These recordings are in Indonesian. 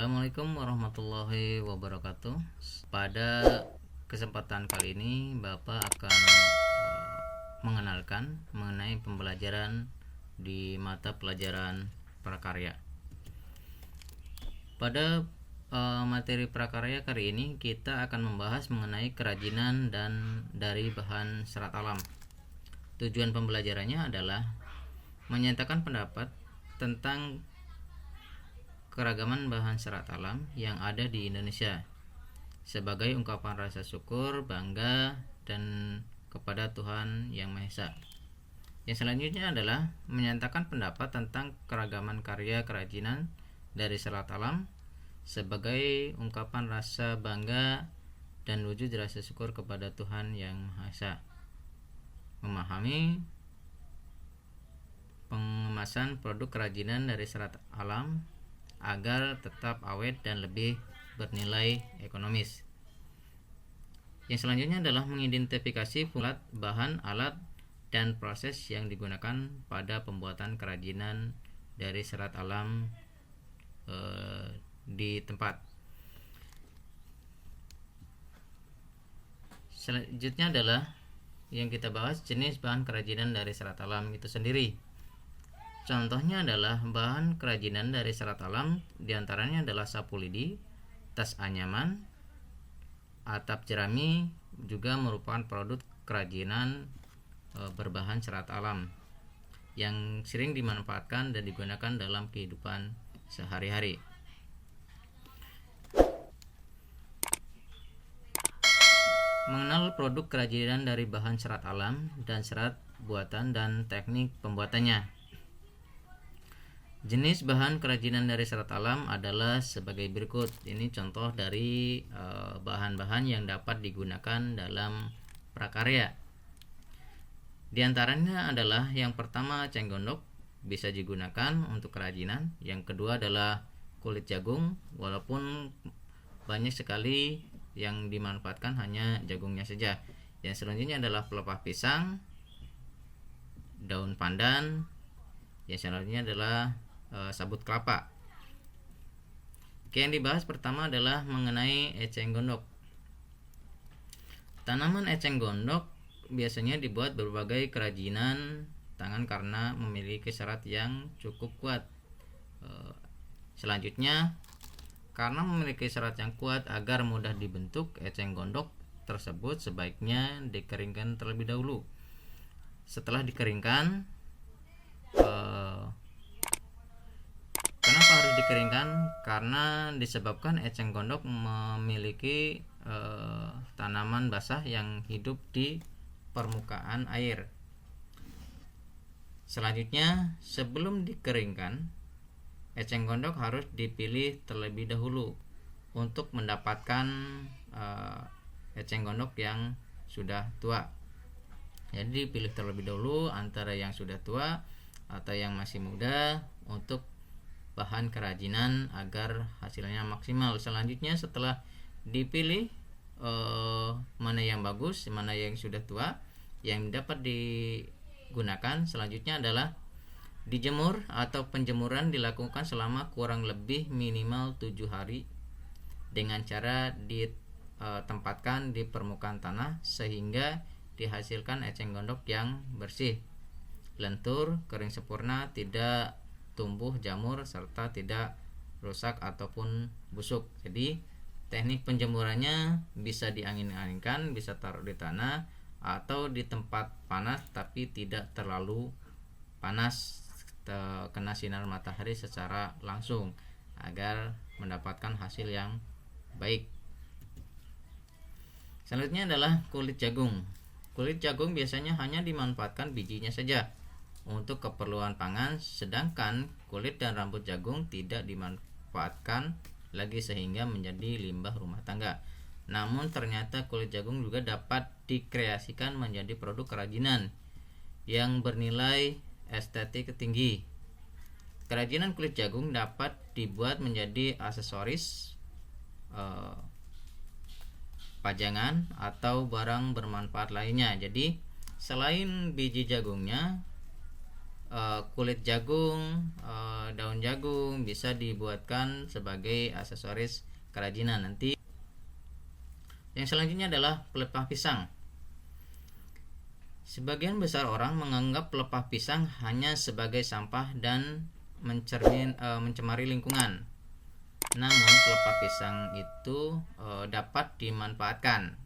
Assalamualaikum warahmatullahi wabarakatuh. Pada kesempatan kali ini Bapak akan mengenalkan mengenai pembelajaran di mata pelajaran prakarya. Pada materi prakarya kali ini kita akan membahas mengenai kerajinan dan dari bahan serat alam. Tujuan pembelajarannya adalah menyatakan pendapat tentang keragaman bahan serat alam yang ada di Indonesia sebagai ungkapan rasa syukur, bangga, dan kepada Tuhan Yang Maha Esa. Yang selanjutnya adalah menyatakan pendapat tentang keragaman karya kerajinan dari serat alam sebagai ungkapan rasa bangga dan wujud rasa syukur kepada Tuhan Yang Maha Esa. Memahami pengemasan produk kerajinan dari serat alam agar tetap awet dan lebih bernilai ekonomis. Yang selanjutnya adalah mengidentifikasi pula bahan, alat, dan proses yang digunakan pada pembuatan kerajinan dari serat alam di tempat. Selanjutnya adalah yang kita bahas jenis bahan kerajinan dari serat alam itu sendiri. Contohnya adalah bahan kerajinan dari serat alam, diantaranya adalah sapu lidi, tas anyaman, atap jerami juga merupakan produk kerajinan berbahan serat alam yang sering dimanfaatkan dan digunakan dalam kehidupan sehari-hari. Mengenal produk kerajinan dari bahan serat alam dan serat buatan dan teknik pembuatannya. Jenis bahan kerajinan dari serat alam adalah sebagai berikut. Ini contoh dari bahan-bahan yang dapat digunakan dalam prakarya. Di antaranya adalah yang pertama eceng gondok, bisa digunakan untuk kerajinan. Yang kedua adalah kulit jagung, walaupun banyak sekali yang dimanfaatkan hanya jagungnya saja. Yang selanjutnya adalah pelepah pisang, daun pandan. Yang selanjutnya adalah sabut kelapa. Oke, yang dibahas pertama adalah mengenai eceng gondok. Tanaman eceng gondok biasanya dibuat berbagai kerajinan tangan karena memiliki serat yang cukup kuat. Selanjutnya, karena memiliki serat yang kuat agar mudah dibentuk, eceng gondok tersebut sebaiknya dikeringkan terlebih dahulu. Setelah dikeringkan, kenapa harus dikeringkan? Karena disebabkan eceng gondok memiliki tanaman basah yang hidup di permukaan air. Selanjutnya, sebelum dikeringkan, eceng gondok harus dipilih terlebih dahulu untuk mendapatkan eceng gondok yang sudah tua. Jadi dipilih terlebih dahulu antara yang sudah tua atau yang masih muda untuk bahan kerajinan agar hasilnya maksimal. Selanjutnya, setelah dipilih mana yang bagus, mana yang sudah tua, yang dapat digunakan, selanjutnya adalah dijemur atau penjemuran dilakukan selama kurang lebih minimal 7 hari dengan cara ditempatkan di permukaan tanah sehingga dihasilkan eceng gondok yang bersih, lentur, kering sempurna, tidak tumbuh jamur serta tidak rusak ataupun busuk. Jadi teknik penjemurannya bisa diangin-anginkan, bisa taruh di tanah atau di tempat panas tapi tidak terlalu panas, kena sinar matahari secara langsung agar mendapatkan hasil yang baik. Selanjutnya adalah kulit jagung. Kulit jagung biasanya hanya dimanfaatkan bijinya saja untuk keperluan pangan, sedangkan kulit dan rambut jagung tidak dimanfaatkan lagi sehingga menjadi limbah rumah tangga. Namun ternyata kulit jagung juga dapat dikreasikan menjadi produk kerajinan yang bernilai estetik tinggi. Kerajinan kulit jagung dapat dibuat menjadi aksesoris, pajangan, atau barang bermanfaat lainnya. Jadi selain biji jagungnya, kulit jagung, daun jagung bisa dibuatkan sebagai aksesoris kerajinan nanti. Yang selanjutnya adalah pelepah pisang. Sebagian besar orang menganggap pelepah pisang hanya sebagai sampah dan mencemari lingkungan. Namun pelepah pisang itu dapat dimanfaatkan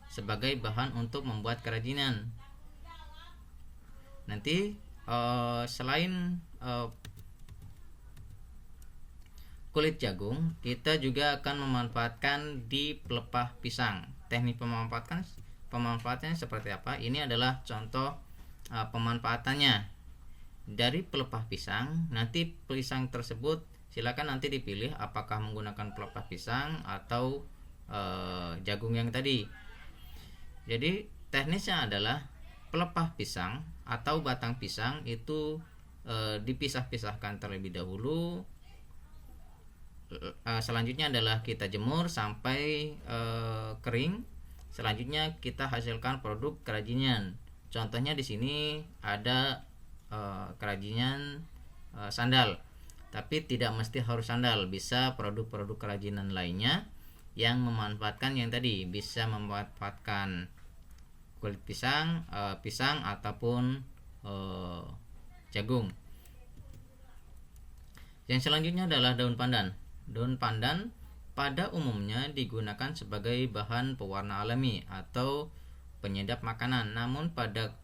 sebagai bahan untuk membuat kerajinan. Nanti selain kulit jagung, kita juga akan memanfaatkan di pelepah pisang. Teknik pemanfaatannya seperti apa? Ini adalah contoh pemanfaatannya. Dari pelepah pisang, nanti pisang tersebut silakan nanti dipilih apakah menggunakan pelepah pisang atau jagung yang tadi. Jadi teknisnya adalah pelepah pisang atau batang pisang itu dipisah-pisahkan terlebih dahulu. Selanjutnya adalah kita jemur sampai kering. Selanjutnya kita hasilkan produk kerajinan. Contohnya di sini ada kerajinan sandal, tapi tidak mesti harus sandal, bisa produk-produk kerajinan lainnya yang memanfaatkan yang tadi, bisa memanfaatkan kulit pisang, pisang ataupun jagung. Yang selanjutnya adalah daun pandan. Daun pandan pada umumnya digunakan sebagai bahan pewarna alami atau penyedap makanan. Namun pada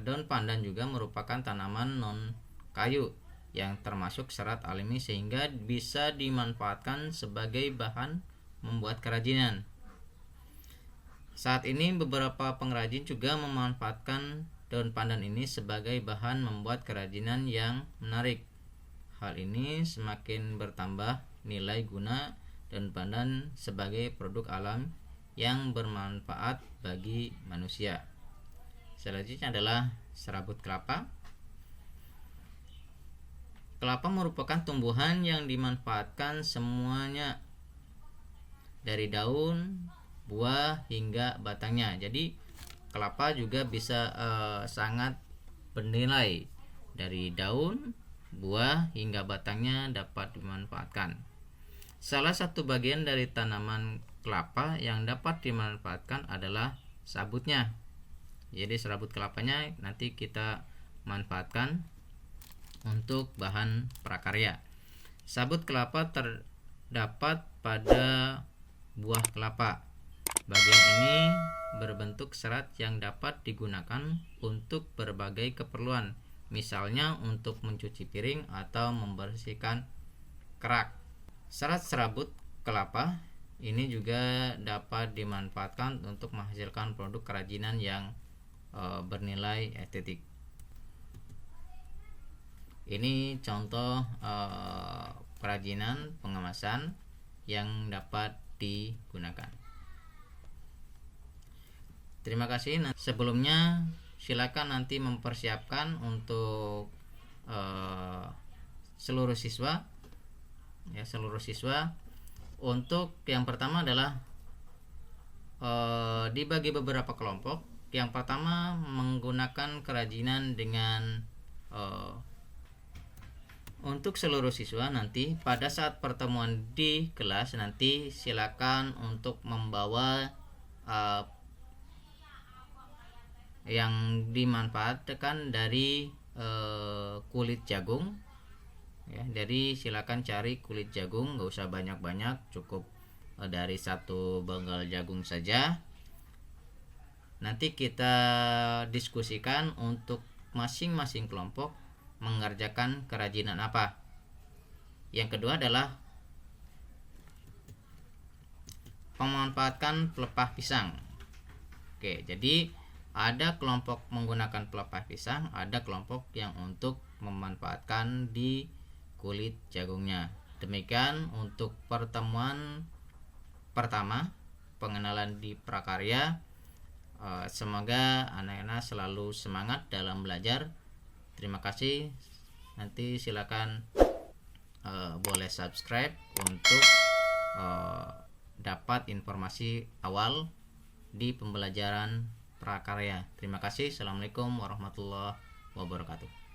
daun pandan juga merupakan tanaman non kayu yang termasuk serat alami sehingga bisa dimanfaatkan sebagai bahan membuat kerajinan. Saat ini beberapa pengrajin juga memanfaatkan daun pandan ini sebagai bahan membuat kerajinan yang menarik. Hal ini semakin bertambah nilai guna daun pandan sebagai produk alam yang bermanfaat bagi manusia. Selanjutnya adalah serabut kelapa. Kelapa merupakan tumbuhan yang dimanfaatkan semuanya dari daun, buah hingga batangnya. Jadi kelapa juga bisa sangat bernilai, dari daun, buah hingga batangnya dapat dimanfaatkan. Salah satu bagian dari tanaman kelapa yang dapat dimanfaatkan adalah sabutnya. Jadi serabut kelapanya nanti kita manfaatkan untuk bahan prakarya. Sabut kelapa terdapat pada buah kelapa. Bagian ini berbentuk serat yang dapat digunakan untuk berbagai keperluan, misalnya untuk mencuci piring atau membersihkan kerak. Serat serabut kelapa ini juga dapat dimanfaatkan untuk menghasilkan produk kerajinan yang bernilai estetik. Ini contoh kerajinan pengemasan yang dapat digunakan. Terima kasih. Sebelumnya silakan nanti mempersiapkan untuk seluruh siswa. Untuk yang pertama adalah dibagi beberapa kelompok. Yang pertama menggunakan kerajinan dengan untuk seluruh siswa. Nanti pada saat pertemuan di kelas nanti silakan untuk membawa yang dimanfaatkan dari kulit jagung. Jadi silakan cari kulit jagung, nggak usah banyak-banyak, cukup dari satu bengkel jagung saja. Nanti kita diskusikan untuk masing-masing kelompok mengerjakan kerajinan apa. Yang kedua adalah memanfaatkan pelepah pisang. Oke, jadi ada kelompok menggunakan pelepah pisang, ada kelompok yang untuk memanfaatkan di kulit jagungnya. Demikian untuk pertemuan pertama pengenalan di prakarya. Semoga anak-anak selalu semangat dalam belajar. Terima kasih. Nanti silakan boleh subscribe untuk dapat informasi awal di pembelajaran prakarya. Terima kasih. Assalamualaikum warahmatullahi wabarakatuh.